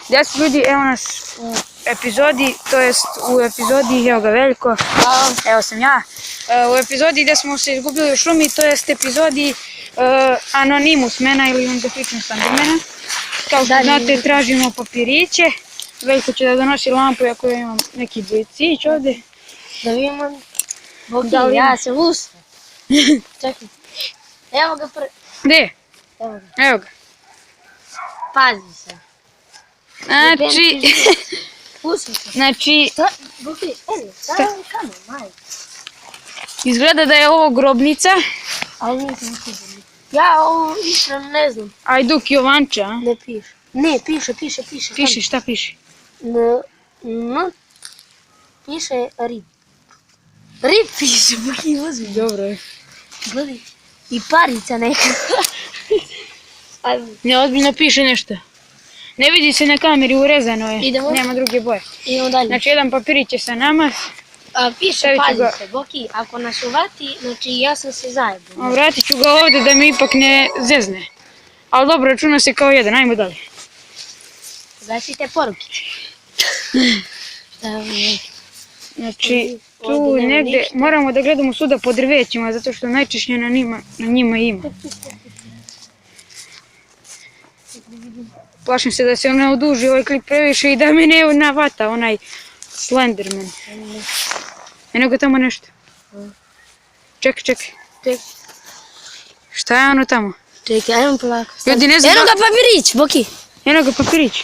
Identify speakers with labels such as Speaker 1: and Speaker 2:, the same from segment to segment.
Speaker 1: 10 ljudi, evo nas u epizodi, to jest u epizodi, evo ga Veljko, evo sam ja, u epizodi gdje smo se izgubili u šumi, to jest epizodi Anonimus mena ili On the Fitness Undermana. Kao što znate, tražimo papiriće, Veljko će da donosi lampu, ako ja imam neki bicić ovdje.
Speaker 2: Da vidimo, Boki, ja se usne. Čekaj, evo ga prvi.
Speaker 1: Gdje?
Speaker 2: Evo ga.
Speaker 1: Evo ga.
Speaker 2: Pazi se.
Speaker 1: Znači,
Speaker 2: Pusti se.
Speaker 1: znači,
Speaker 2: Boki, stavim kamer, majke.
Speaker 1: izgleda da je ovo grobnica.
Speaker 2: Ali nisam sigurno. Ja ovo iskreno ne znam.
Speaker 1: Ajduk Jovanča, a?
Speaker 2: Ne piše. Ne, piše.
Speaker 1: Piše, šta piše?
Speaker 2: Piše rib. Rib piše, Boki, uzmi.
Speaker 1: Dobro je.
Speaker 2: Gledaj. I parica neka.
Speaker 1: Ne, ozbiljno piše nešto. Ne vidi se na kameri, urezano je.
Speaker 2: Idemo.
Speaker 1: Nema druge boje.
Speaker 2: Idemo dalje.
Speaker 1: Znači, jedan papirić je sa nama.
Speaker 2: Piše,
Speaker 1: stavit ću
Speaker 2: pazi
Speaker 1: ga.
Speaker 2: se, Boki, ako nas uvati, znači ja sam se zajebao.
Speaker 1: A vratit ću ga ovdje da me ipak ne zezne. Ali dobro, računa se kao jedan, ajmo dalje.
Speaker 2: Gasite poruke. Šta je?
Speaker 1: Znači, tu
Speaker 2: Ovdje nema
Speaker 1: negdje
Speaker 2: ništa.
Speaker 1: moramo da gledamo svuda po drvećima, zato što najčešće na njima ima. Plašim se da se ne oduži ovaj klip previše i da me ne navata onaj Slenderman. Eno ga tamo nešto. Čekaj. Šta je ono tamo?
Speaker 2: Čekaj, ajmo polako.
Speaker 1: Ljudi ne znam
Speaker 2: Eno ga papirić, Boki.
Speaker 1: Eno ga papirić.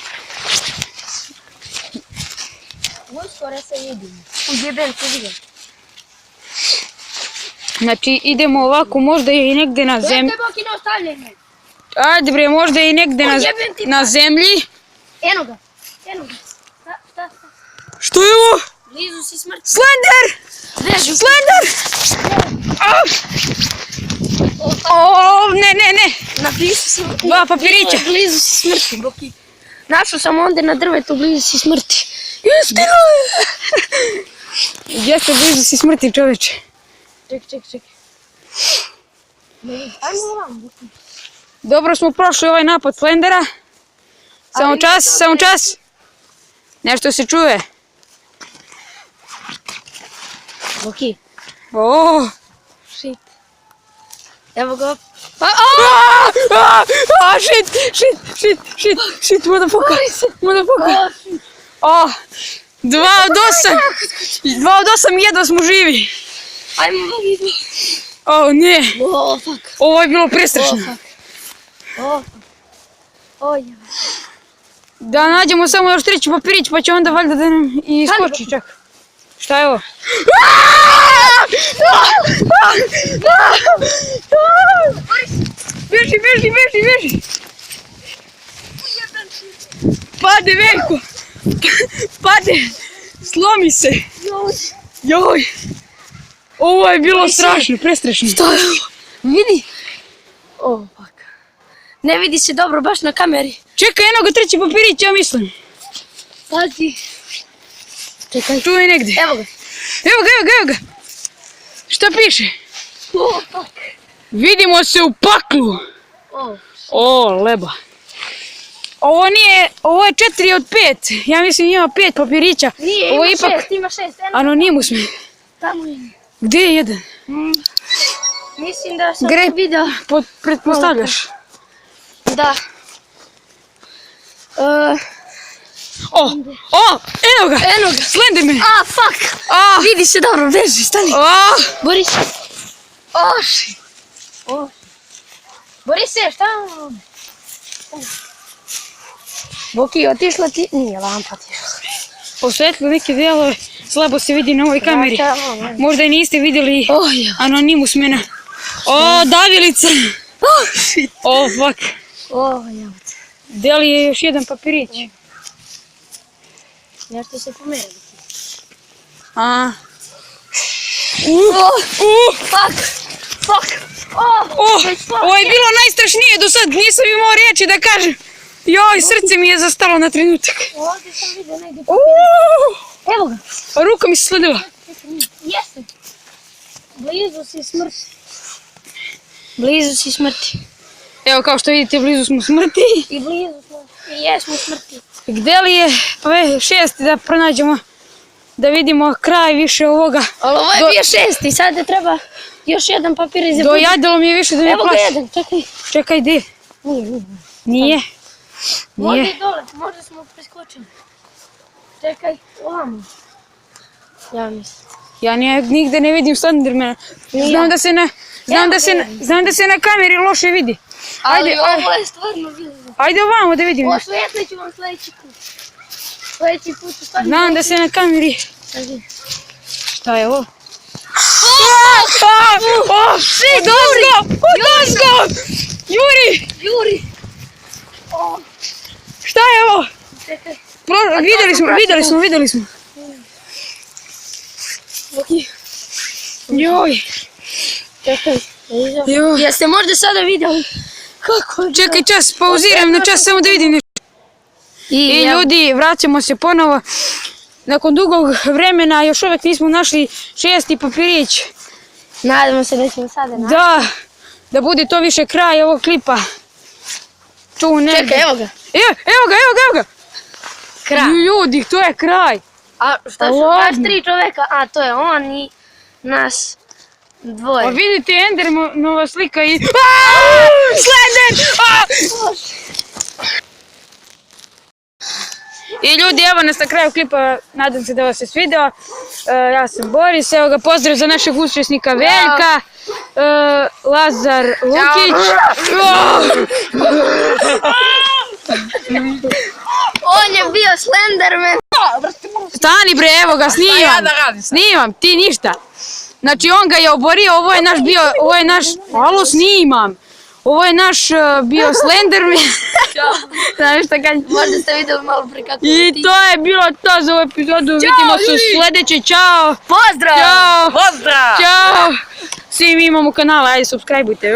Speaker 2: Uskoro se vidimo. Ujebem se vidim.
Speaker 1: Znači idemo ovako, možda je i negdje na zemlji.
Speaker 2: Gledajte, Boki, na ostavljanje.
Speaker 1: Ajde bre, možda je i negdje na zemlji.
Speaker 2: Eno ga. Šta?
Speaker 1: Što je ovo?
Speaker 2: Blizu si smrti.
Speaker 1: Slender!
Speaker 2: Vežu.
Speaker 1: Slender! Ne.
Speaker 2: Napisu sam.
Speaker 1: Dva papirića.
Speaker 2: Blizu si smrti, Boki. Našao sam onda na drvetu, blizu si smrti.
Speaker 1: Istino je! Jeste, blizu si smrti, čoveče.
Speaker 2: Čekaj. Ajmo ovam, Boki.
Speaker 1: Dobro smo prošli ovaj napad Slendera. Samo čas. Nešto se čuje.
Speaker 2: Boki.
Speaker 1: O!
Speaker 2: Shit. Evo ga.
Speaker 1: Shit, motherfucker. O, 2 od 8 jedva smo živi.
Speaker 2: Ajmo, Boki.
Speaker 1: O, ne.
Speaker 2: Oh, fuck.
Speaker 1: Ovo je bilo prestrašno. Da nađemo samo još 3 papirić pa će onda valjda da nam i iskoči čak. Šta je ovo? Beži! Pade, Veljko! Pade! Slomi se! Joj! Ovo je bilo strašno, prestrašno.
Speaker 2: Šta je ovo? Vidi. Oh, fuck. Ne vidi se dobro baš na kameri.
Speaker 1: Čekaj, eno ga 3 papirić, ja mislim.
Speaker 2: Pazi. Čekaj.
Speaker 1: Tu je negdje.
Speaker 2: Evo ga.
Speaker 1: Evo ga. Šta piše?
Speaker 2: Oh, fuck.
Speaker 1: Vidimo se u paklu.
Speaker 2: Oh.
Speaker 1: O, leba. Ovo je 4 od 5. Ja mislim ima 5 papirića.
Speaker 2: Nije,
Speaker 1: Ovo
Speaker 2: ima
Speaker 1: je ipak
Speaker 2: 6, ima 6.
Speaker 1: Anonimus mi.
Speaker 2: Tamo je.
Speaker 1: Gdje je jedan?
Speaker 2: Mislim da sam
Speaker 1: Gre,
Speaker 2: vidio.
Speaker 1: pretpostavljaš.
Speaker 2: Da.
Speaker 1: Eno ga. Slenderman.
Speaker 2: Fuck. Vidi se dobro, beži, stani. Bori se. Shit. Bori se, šta je ono? Boki, otišla ti? Nije lampa otišla.
Speaker 1: Osvetlo neke dijelove, slabo se vidi na ovoj kameri. Možda i niste vidjeli Anonimus mena. Davilica.
Speaker 2: Shit.
Speaker 1: Fuck.
Speaker 2: Javac.
Speaker 1: Gdje li je još jedan papirić?
Speaker 2: Nešto se pomeri. Fuck.
Speaker 1: Ovo je bilo najstrašnije do sad, nisam imao riječi da kažem. Joj, srce mi je zastalo na trenutak.
Speaker 2: Ovdje sam vidio negdje papirić. Evo ga.
Speaker 1: Ruka mi se sledila.
Speaker 2: Jeste. Blizu si smrti.
Speaker 1: Evo kao što vidite, blizu smo smrti.
Speaker 2: I blizu smo. Jesmo smrti.
Speaker 1: Gde li je 6 da pronađemo, da vidimo kraj više ovoga.
Speaker 2: Ali ovo je bio 6. Sad je treba još jedan papir iz
Speaker 1: Dojadilo mi je više da mi je
Speaker 2: Evo ga
Speaker 1: plaši.
Speaker 2: jedan, čekaj.
Speaker 1: Čekaj, di? Nije.
Speaker 2: Možda
Speaker 1: Nije.
Speaker 2: i dole, možda smo preskočili. Čekaj, ovamo. Ja mislim.
Speaker 1: Ja nigde ne vidim Slendermana. Znam da se na kameri loše vidi.
Speaker 2: Ali ovo je stvarno vidno.
Speaker 1: Ajde ovamo da vidimo.
Speaker 2: Osvetlit ću vam sljedeći put. Sljedeći put ću stvarno...
Speaker 1: Znam da se na kameri... Šta je ovo? Odozgo! Juri! Šta je ovo?
Speaker 2: Čekaj.
Speaker 1: Vidjeli smo. Joj.
Speaker 2: Čekaj.
Speaker 1: Joj.
Speaker 2: Jeste možda sada vidjeli? Kako je?
Speaker 1: Čekaj čas, pauziram na čas samo da vidim nešto. I ljudi, vraćamo se ponovo. Nakon dugog vremena još uvijek nismo našli 6. papirić.
Speaker 2: Nadamo se da ćemo sada naći.
Speaker 1: Da bude to više kraj ovog klipa. Tu negdje.
Speaker 2: Čekaj, evo ga.
Speaker 1: Evo ga.
Speaker 2: Kraj.
Speaker 1: Ljudi, to je kraj.
Speaker 2: A šta su baš 3 čoveka? A to je on i nas dvoje.
Speaker 1: A vidite Endermanova slika i... Slender! I ljudi, evo nas na kraju klipa, nadam se da vas je svidjelo. Ja sam Boris, evo ga pozdrav za našeg učesnika Veljka, Lazar Lukić.
Speaker 2: On je bio Slenderman.
Speaker 1: Stani bre, evo ga, snimam, ti ništa. Znači on ga je oborio, ovo je naš, alo snimam. Ovo je naš bio Slenderman. Znaš šta kažem?
Speaker 2: Možda ste vidjeli malo pre kako
Speaker 1: I to je bilo to za ovu epizodu. Vidimo se u sljedećoj. Ćao.
Speaker 2: Pozdrav!
Speaker 1: Ćao. Svi mi imamo kanale, ajde subscribeujte.